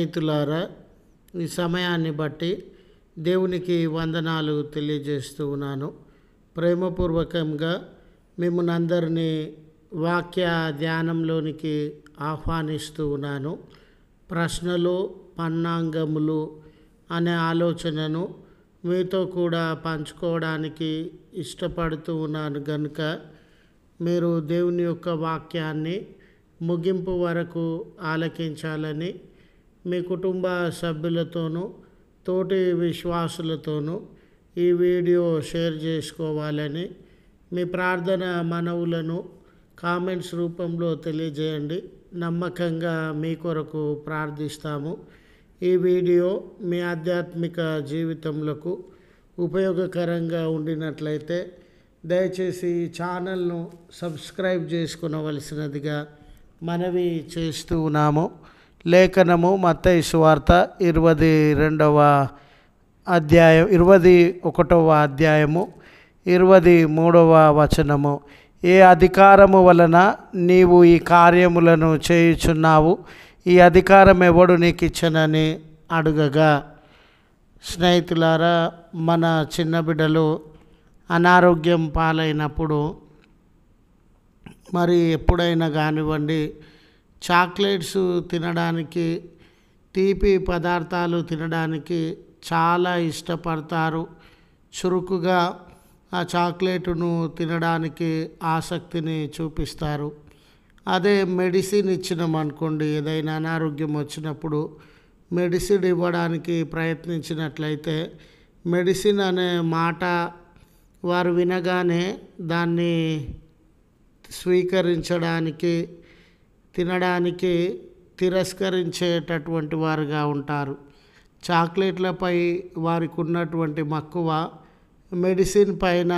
స్నేహితులారా, ఈ సమయాన్ని బట్టి దేవునికి వందనాలు తెలియజేస్తూ ఉన్నాను. ప్రేమపూర్వకంగా మిమ్మల్ని అందరినీ వాక్య ధ్యానంలోనికి ఆహ్వానిస్తూ ఉన్నాను. ప్రశ్నలు పన్నాంగములు అనే ఆలోచనను మీతో కూడా పంచుకోవడానికి ఇష్టపడుతూ ఉన్నాను కనుక మీరు దేవుని యొక్క వాక్యాన్ని ముగింపు వరకు ఆలకించాలని మీ కుటుంబ సభ్యులతోనూ తోటి విశ్వాసులతోనూ ఈ వీడియో షేర్ చేసుకోవాలని మీ ప్రార్థన మనవులను కామెంట్స్ రూపంలో తెలియజేయండి. నమ్మకంగా మీ కొరకు ప్రార్థిస్తాము. ఈ వీడియో మీ ఆధ్యాత్మిక జీవితంలో ఉపయోగకరంగా ఉండినట్లయితే దయచేసి ఈ ఛానల్ను సబ్స్క్రైబ్ చేసుకునవలసినదిగా మనవి చేస్తూ ఉన్నాము. లేఖనము మత్తయి సువార్త 21వ అధ్యాయము 23వ వచనము. ఏ అధికారము వలన నీవు ఈ కార్యములను చేయుచున్నావు? ఈ అధికారం ఎవడు నీకు ఇచ్చనని అడుగగా, స్నేహితులారా, మన చిన్న బిడ్డలు అనారోగ్యం పాలైనప్పుడు మరి ఎప్పుడైనా కానివ్వండి, చాక్లెట్స్ తినడానికి, తీపి పదార్థాలు తినడానికి చాలా ఇష్టపడతారు. చురుకుగా ఆ చాక్లెట్ను తినడానికి ఆసక్తిని చూపిస్తారు. అదే మెడిసిన్ ఇచ్చినామనుకోండి, ఏదైనా అనారోగ్యం వచ్చినప్పుడు మెడిసిన్ ఇవ్వడానికి ప్రయత్నించినట్లయితే మెడిసిన్ అనే మాట వారు వినగానే దాన్ని స్వీకరించడానికి, తినడానికి తిరస్కరించేటటువంటి వారుగా ఉంటారు. చాక్లెట్లపై వారికి ఉన్నటువంటి మక్కువ మెడిసిన్ పైన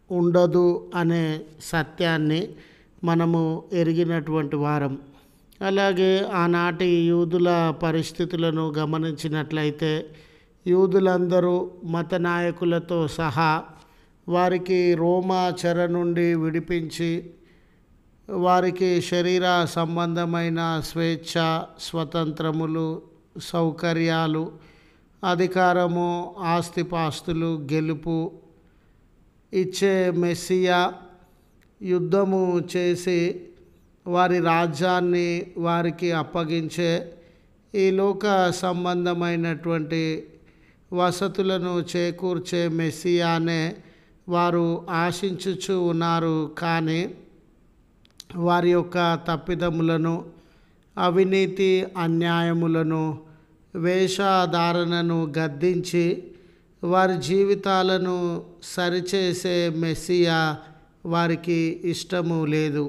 ఉండదు అనే సత్యాన్ని మనము ఎరిగినటువంటి వారం. అలాగే ఆనాటి యూదుల పరిస్థితులను గమనించినట్లయితే యూదులందరూ మత నాయకులతో సహా వారికి రోమా చెర నుండి విడిపించి వారికి శరీర సంబంధమైన స్వేచ్ఛ, స్వతంత్రములు, సౌకర్యాలు, అధికారము, ఆస్తిపాస్తులు, గెలుపు ఇచ్చే మెస్సియా యుద్ధము చేసి వారి రాజ్యాన్ని వారికి అప్పగించే ఈ లోక సంబంధమైనటువంటి వసతులను చేకూర్చే మెస్సియానే వారు ఆశించుచు ఉన్నారు. కానీ వారి యొక్క తప్పిదములను, అవినీతి, అన్యాయములను, వేషధారణను గద్దించి వారి జీవితాలను సరిచేసే మెస్సియా వారికి ఇష్టము లేదు.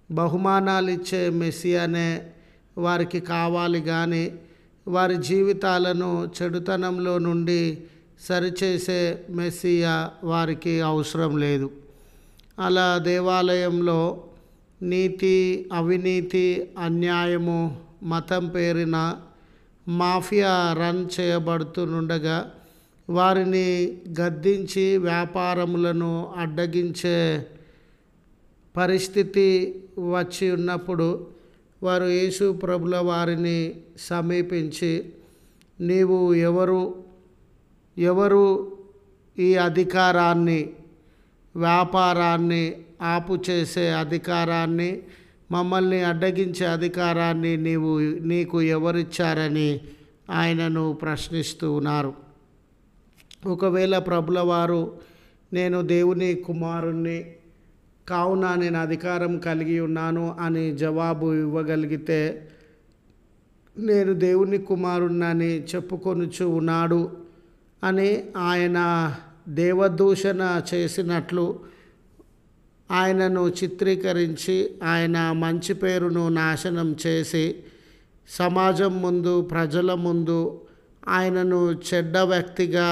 బహుమానాలు ఇచ్చే మెస్సియానే వారికి కావాలి కానీ వారి జీవితాలను చెడుతనంలో నుండి సరిచేసే మెస్సియా వారికి అవసరం లేదు. అలా దేవాలయంలో నీతి, అవినీతి, అన్యాయము, మతం పేరిన మాఫియా రన్ చేయబడుతుండగా వారిని గద్దించి వ్యాపారములను అడ్డగించే పరిస్థితి వచ్చి ఉన్నప్పుడు వారు యేసు ప్రభుల వారిని సమీపించి, నీవు ఎవరు ఈ అధికారాన్ని, వ్యాపారాన్ని ఆపు చేసే అధికారాన్ని, మమ్మల్ని అడ్డగించే అధికారాన్ని నీకు ఎవరిచ్చారని ఆయనను ప్రశ్నిస్తూ ఉన్నారు. ఒకవేళ ప్రభుల వారు నేను దేవుని కుమారుణ్ణి కావున నేను అధికారం కలిగి ఉన్నాను అని జవాబు ఇవ్వగలిగితే, నేను దేవుని కుమారుణ్ణని చెప్పుకొనుచు ఉన్నాడు అని ఆయన దేవదూషణ చేసినట్లు ఆయనను చిత్రీకరించి ఆయన మంచి పేరును నాశనం చేసి సమాజం ముందు, ప్రజల ముందు ఆయనను చెడ్డ వ్యక్తిగా,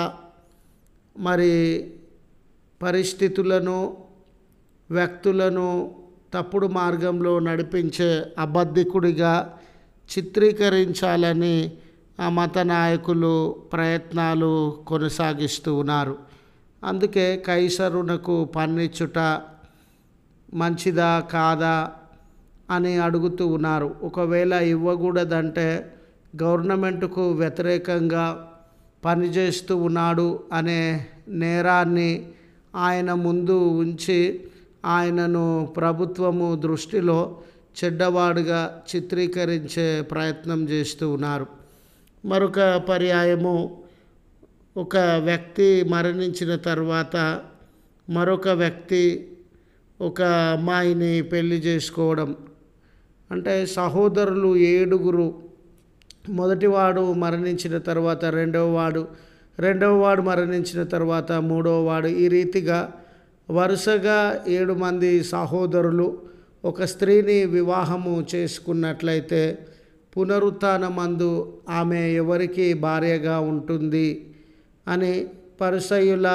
మరి పరిస్థితులను, వ్యక్తులను తప్పుడు మార్గంలో నడిపించే అబద్ధికుడిగా చిత్రీకరించాలని ఆ మత నాయకులు ప్రయత్నాలు కొనసాగిస్తూ ఉన్నారు. అందుకే కైసరునకు పన్నిచ్చుట మంచిదా కాదా అని అడుగుతూ ఉన్నారు. ఒకవేళ ఇవ్వకూడదంటే గవర్నమెంట్కు వ్యతిరేకంగా పనిచేస్తూ ఉన్నాడు అనే నేరాన్ని ఆయన ముందు ఉంచి ఆయనను ప్రభుత్వము దృష్టిలో చెడ్డవాడుగా చిత్రీకరించే ప్రయత్నం చేస్తూ ఉన్నారు. మరొక పర్యాయము, ఒక వ్యక్తి మరణించిన తర్వాత మరొక వ్యక్తి ఒక అమ్మాయిని పెళ్లి చేసుకోవడం. అంటే సహోదరులు 7, మొదటివాడు మరణించిన తర్వాత రెండవవాడు మరణించిన తర్వాత మూడవవాడు, ఈ రీతిగా వరుసగా 7 మంది సహోదరులు ఒక స్త్రీని వివాహము చేసుకున్నట్లయితే పునరుత్థానమందు ఆమె ఎవరికి భార్యగా ఉంటుంది అని పరిసయ్యుల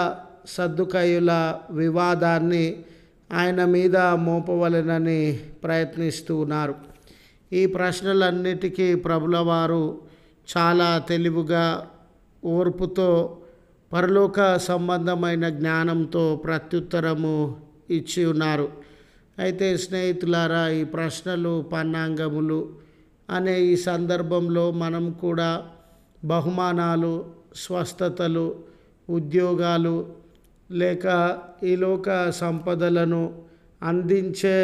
సద్దుకయ్యుల వివాదాన్ని ఆయన మీద మోపవలెనని ప్రయత్నిస్తూ ఉన్నారు. ఈ ప్రశ్నలన్నిటికీ ప్రభుల వారు చాలా తెలివిగా, ఓర్పుతో, పరలోక సంబంధమైన జ్ఞానంతో ప్రత్యుత్తరము ఇచ్చి ఉన్నారు. అయితే స్నేహితులారా, ఈ ప్రశ్నలు పన్నాంగములు అనే ఈ సందర్భంలో మనం కూడా బహుమానాలు, స్వస్థతలు, ఉద్యోగాలు లేక ఈ లోక సంపదలను అందించే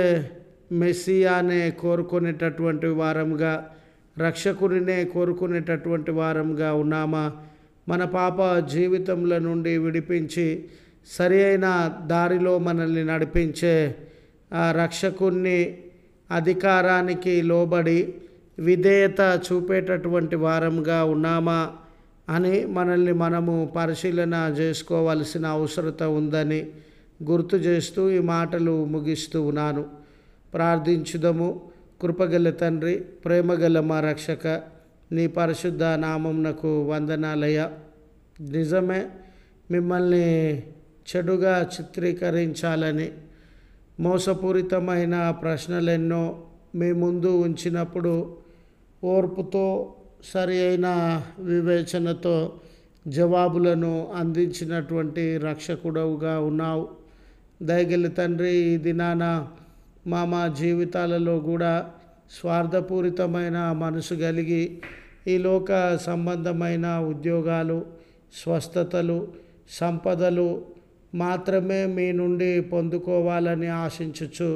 మెస్సియానే కోరుకునేటటువంటి వారంగా, రక్షకునినే కోరుకునేటటువంటి వారంగా ఉన్నామా? మన పాప జీవితముల నుండి విడిపించి సరి అయిన దారిలో మనల్ని నడిపించే ఆ రక్షకుని అధికారానికి లోబడి విధేయత చూపేటటువంటి వారంగా ఉన్నామా అని మనల్ని మనము పరిశీలన చేసుకోవాల్సిన అవసరత ఉందని గుర్తు చేస్తూ ఈ మాటలు ముగిస్తూ ఉన్నాను. ప్రార్థించుదము. కృపగల తండ్రి, ప్రేమగల మా రక్షక, నీ పరిశుద్ధ నామమునకు వందనాలయ్యా. నిజమే, మిమ్మల్ని చెడుగా చిత్రీకరించాలని మోసపూరితమైన ప్రశ్నలెన్నో మీ ముందు ఉంచినప్పుడు ఓర్పుతో, సరి అయిన వివేచనతో జవాబులను అందించినటువంటి రక్షకుడవుగా ఉన్నావు. దయగల తండ్రి, ఈ దినాన మా జీవితాలలో కూడా స్వార్థపూరితమైన మనసు కలిగి ఈ లోక సంబంధమైన ఉద్యోగాలు, స్వస్థతలు, సంపదలు మాత్రమే మీ నుండి పొందుకోవాలని ఆశించుచు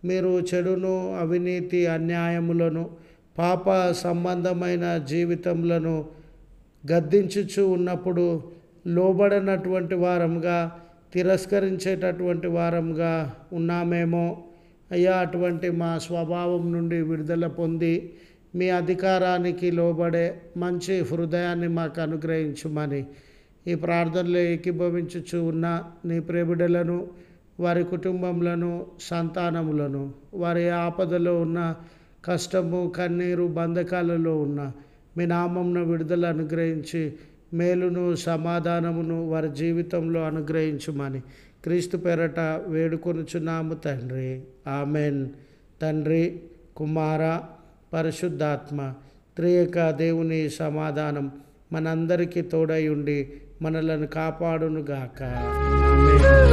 మీరు చెడును, అవినీతి, అన్యాయములను, పాప సంబంధమైన జీవితములను గద్దించుచు ఉన్నప్పుడు లోబడనటువంటి వారంగా, తిరస్కరించేటటువంటి వారంగా ఉన్నామేమో అయ్యా. అటువంటి మా స్వభావం నుండి విడుదల పొంది మీ అధికారానికి లోబడే మంచి హృదయాన్ని మాకు అనుగ్రహించుమని ఈ ప్రార్థనలో ఏకీభవించుచు ఉన్న నీ ప్రేమిడలను, వారి కుటుంబములను, సంతానములను, వారి ఆపదలో ఉన్న, కష్టము, కన్నీరు, బంధకాలలో ఉన్న మీ నామమున విడుదల అనుగ్రహించి మేలును, సమాధానమును వారి జీవితంలో అనుగ్రహించుమని క్రీస్తు పేరట వేడుకొనుచున్నాము తండ్రి. ఆమెన్. తండ్రి, కుమార, పరిశుద్ధాత్మ త్రియేక దేవుని సమాధానం మనందరికీ తోడై ఉండి మనలను కాపాడునుగాక. ఆమెన్.